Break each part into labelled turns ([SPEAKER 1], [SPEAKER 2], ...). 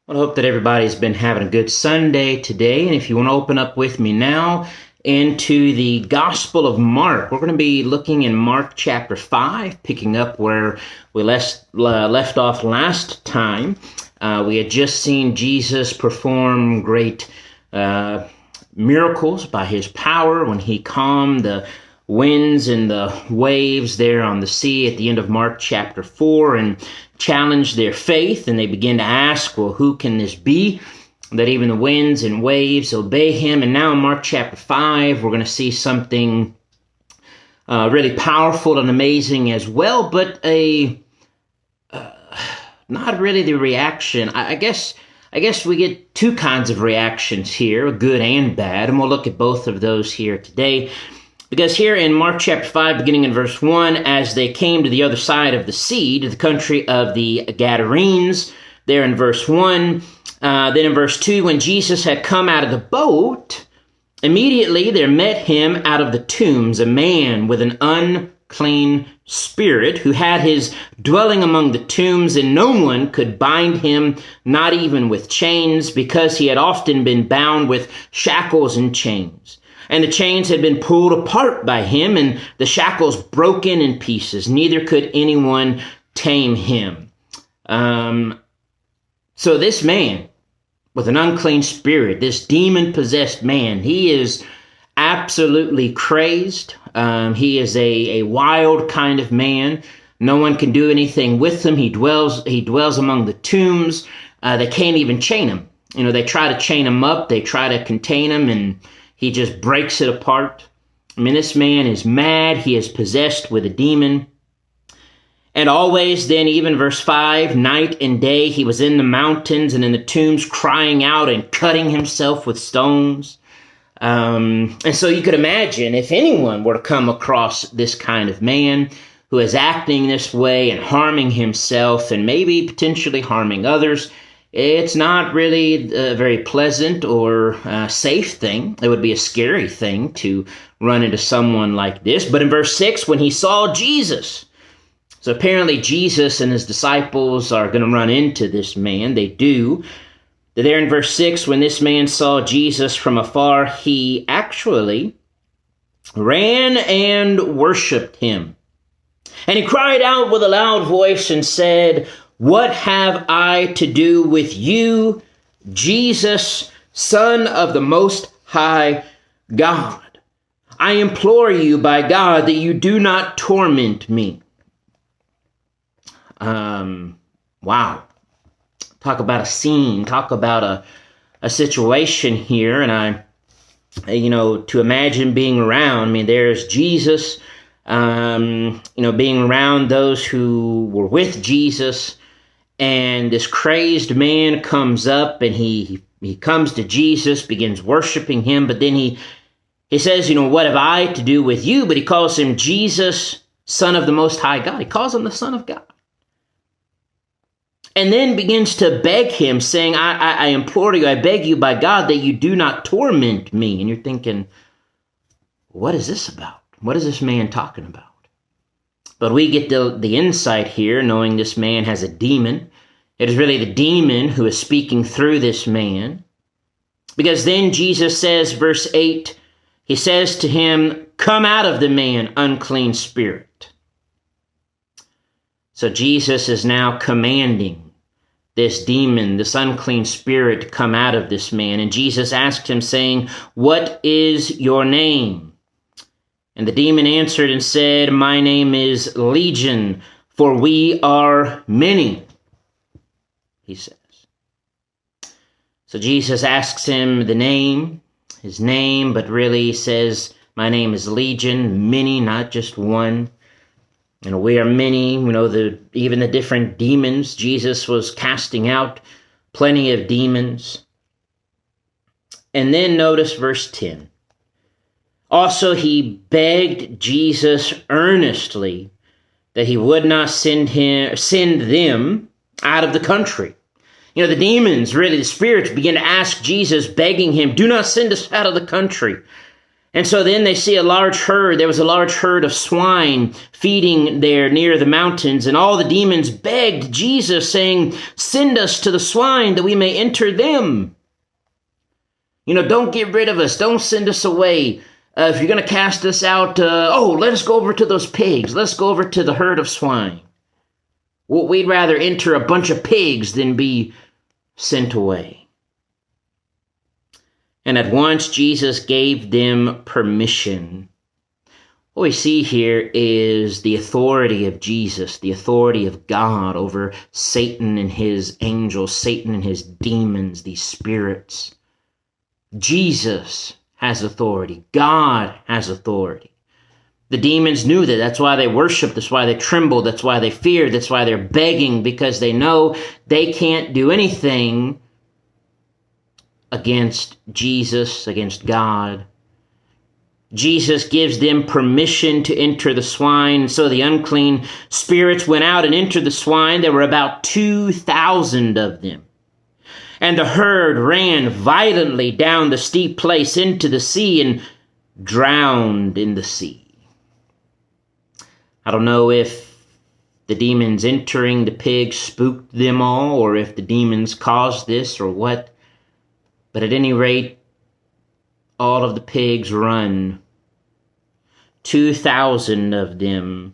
[SPEAKER 1] Well, I hope that everybody's been having a good Sunday today. And if you want to open up with me now into the Gospel of Mark, we're going to be looking in Mark chapter 5, picking up where we left off last time. We had just seen Jesus perform great miracles by his power when he calmed the winds and the waves there on the sea at the end of Mark chapter 4 and challenged their faith, and they begin to ask, well, who can this be that even the winds and waves obey him? And now in Mark chapter 5, we're going to see something really powerful and amazing as well, but not really the reaction. I guess we get two kinds of reactions here, good and bad, and we'll look at both of those here today. Because here in Mark chapter 5, beginning in verse 1, as they came to the other side of the sea, to the country of the Gadarenes, there in verse 1, then in verse 2, when Jesus had come out of the boat, immediately there met him out of the tombs a man with an unclean spirit, who had his dwelling among the tombs, and no one could bind him, not even with chains, because he had often been bound with shackles and chains. And the chains had been pulled apart by him, and the shackles broken in pieces. Neither could anyone tame him. So this man with an unclean spirit, this demon-possessed man, he is absolutely crazed. He is a wild kind of man. No one can do anything with him. He dwells among the tombs. They can't even chain him. They try to chain him up. They try to contain him, and he just breaks it apart. I mean, this man is mad. He is possessed with a demon. And always then, even verse 5, night and day, he was in the mountains and in the tombs crying out and cutting himself with stones. And so you could imagine if anyone were to come across this kind of man who is acting this way and harming himself and maybe potentially harming others, it's not really a very pleasant or safe thing. It would be a scary thing to run into someone like this. But in verse 6, when he saw Jesus, so apparently Jesus and his disciples are going to run into this man. They do. There in verse 6, when this man saw Jesus from afar, he actually ran and worshiped him. And he cried out with a loud voice and said, "What have I to do with you, Jesus, Son of the Most High God? I implore you by God that you do not torment me." Wow. Talk about a scene. Talk about a situation here. And to imagine being around, there's Jesus, being around those who were with Jesus. And this crazed man comes up and he comes to Jesus, begins worshiping him. But then he says, "What have I to do with you?" But he calls him Jesus, Son of the Most High God. He calls him the Son of God. And then begins to beg him, saying, I implore you, I beg you by God that you do not torment me. And you're thinking, what is this about? What is this man talking about? But we get the insight here, knowing this man has a demon. It is really the demon who is speaking through this man. Because then Jesus says, verse 8, he says to him, "Come out of the man, unclean spirit." So Jesus is now commanding this demon, this unclean spirit, to come out of this man. And Jesus asked him, saying, "What is your name?" And the demon answered and said, "My name is Legion, for we are many," he says. So Jesus asks him his name, but really says, "My name is Legion," many, not just one. We are many. Even the different demons. Jesus was casting out plenty of demons. And then notice verse 10. Also, he begged Jesus earnestly that he would not send them out of the country. The demons, really the spirits, begin to ask Jesus, begging him, "Do not send us out of the country." And so then they see a large herd. There was a large herd of swine feeding there near the mountains. And all the demons begged Jesus, saying, "Send us to the swine that we may enter them. Don't get rid of us. Don't send us away. If you're going to cast us out, let us go over to those pigs. Let's go over to the herd of swine. Well, we'd rather enter a bunch of pigs than be sent away." And at once Jesus gave them permission. What we see here is the authority of Jesus, the authority of God over Satan and his angels, Satan and his demons, these spirits. Jesus has authority. God has authority. The demons knew that. That's why they worship. That's why they tremble. That's why they fear. That's why they're begging, because they know they can't do anything against Jesus, against God. Jesus gives them permission to enter the swine. So the unclean spirits went out and entered the swine. There were about 2,000 of them. And the herd ran violently down the steep place into the sea and drowned in the sea. I don't know if the demons entering the pigs spooked them all, or if the demons caused this, or what. But at any rate, all of the pigs run. 2,000 of them.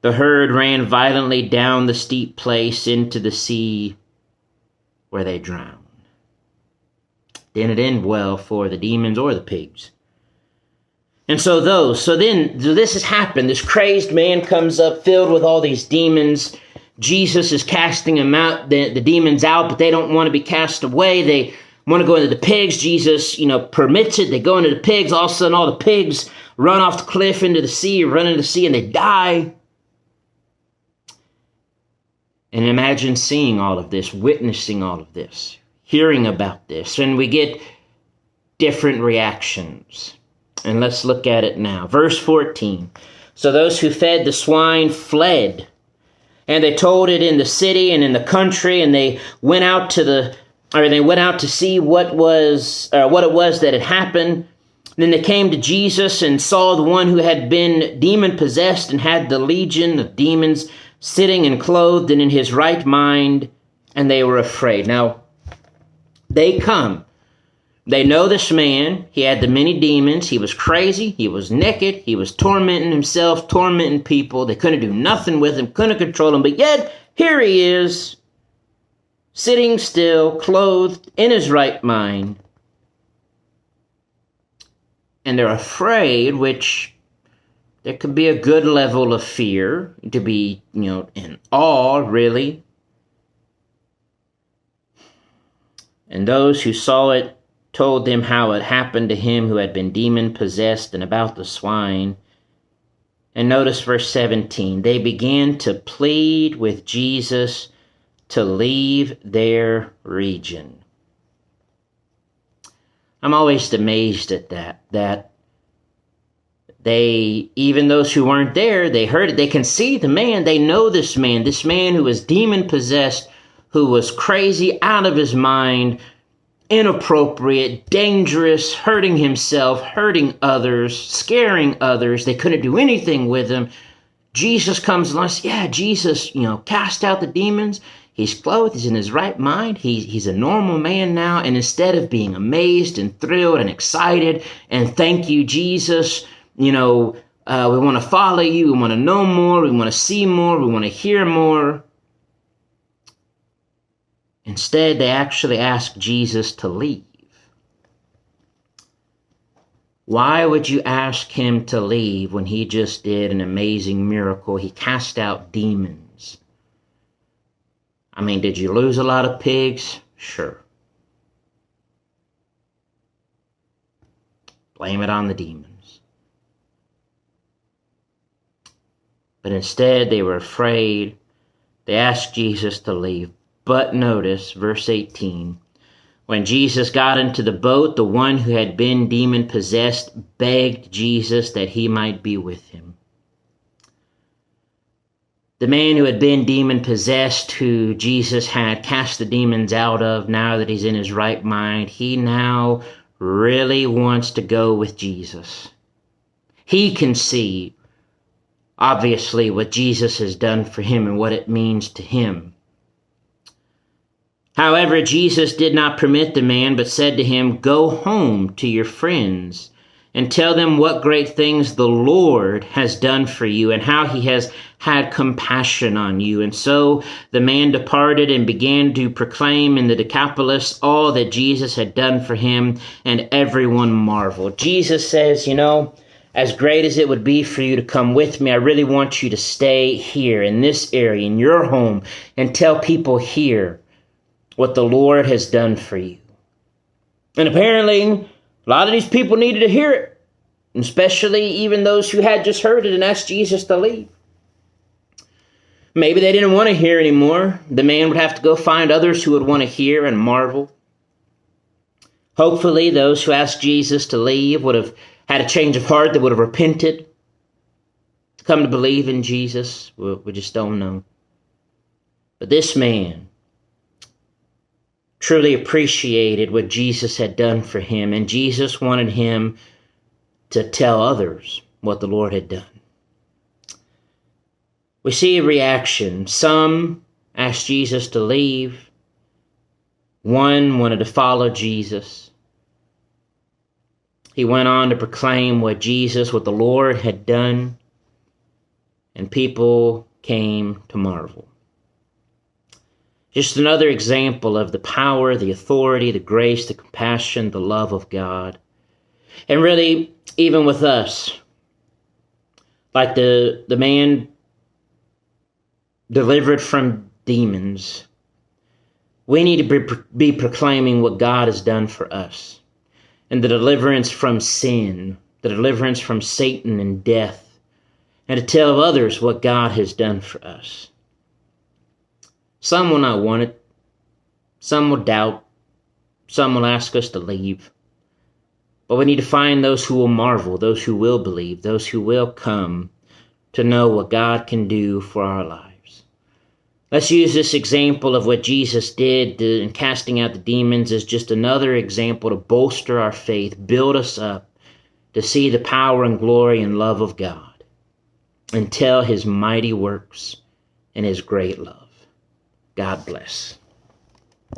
[SPEAKER 1] The herd ran violently down the steep place into the sea, where they drowned. Didn't end well for the demons or the pigs. And so this has happened. This crazed man comes up filled with all these demons. Jesus is casting them out, the demons out, but they don't want to be cast away. They want to go into the pigs. Jesus, permits it. They go into the pigs. All of a sudden, all the pigs run off the cliff into the sea, run into the sea, and they die. And imagine seeing all of this, witnessing all of this, hearing about this, and we get different reactions. And let's look at it now. Verse 14. So those who fed the swine fled, and they told it in the city and in the country, and they went out to see what it was that had happened. Then they came to Jesus and saw the one who had been demon-possessed and had the legion of demons sitting and clothed and in his right mind, and they were afraid. Now, they come. They know this man. He had the many demons. He was crazy. He was naked. He was tormenting himself, tormenting people. They couldn't do nothing with him, couldn't control him. But yet, here he is, sitting still, clothed in his right mind. And they're afraid, which there could be a good level of fear, to be, in awe, really. And those who saw it told them how it happened to him who had been demon-possessed and about the swine. And notice verse 17. They began to plead with Jesus to leave their region. I'm always amazed at that they, even those who weren't there, they heard it. They can see the man. They know this man who was demon-possessed, who was crazy, out of his mind, inappropriate, dangerous, hurting himself, hurting others, scaring others. They couldn't do anything with him. Jesus comes along and says, yeah, Jesus, cast out the demons. He's clothed. He's in his right mind. He's a normal man now. And instead of being amazed and thrilled and excited and thank you, Jesus, we want to follow you. We want to know more. We want to see more. We want to hear more. Instead, they actually ask Jesus to leave. Why would you ask him to leave when he just did an amazing miracle? He cast out demons. I mean, did you lose a lot of pigs? Sure. Blame it on the demons. But instead, they were afraid. They asked Jesus to leave. But notice, verse 18, when Jesus got into the boat, the one who had been demon-possessed begged Jesus that he might be with him. The man who had been demon-possessed, who Jesus had cast the demons out of, now that he's in his right mind, he now really wants to go with Jesus. He can see, obviously, what Jesus has done for him and what it means to him. However, Jesus did not permit the man, but said to him, "Go home to your friends and tell them what great things the Lord has done for you and how he has had compassion on you." And so the man departed and began to proclaim in the Decapolis all that Jesus had done for him, and everyone marveled. Jesus says, as great as it would be for you to come with me, I really want you to stay here in this area, in your home, and tell people here what the Lord has done for you. And apparently, a lot of these people needed to hear it, especially even those who had just heard it and asked Jesus to leave. Maybe they didn't want to hear anymore. The man would have to go find others who would want to hear and marvel. Hopefully, those who asked Jesus to leave would have had a change of heart, that would have repented, come to believe in Jesus. We just don't know. But this man truly appreciated what Jesus had done for him, and Jesus wanted him to tell others what the Lord had done. We see a reaction. Some asked Jesus to leave. One wanted to follow Jesus. He went on to proclaim what the Lord had done, and people came to marvel. Just another example of the power, the authority, the grace, the compassion, the love of God. And really, even with us, like the man delivered from demons, we need to be proclaiming what God has done for us, and the deliverance from sin, the deliverance from Satan and death, and to tell others what God has done for us. Some will not want it. Some will doubt. Some will ask us to leave. But we need to find those who will marvel, those who will believe, those who will come to know what God can do for our lives. Let's use this example of what Jesus did in casting out the demons as just another example to bolster our faith, build us up to see the power and glory and love of God, and tell his mighty works and his great love. God bless.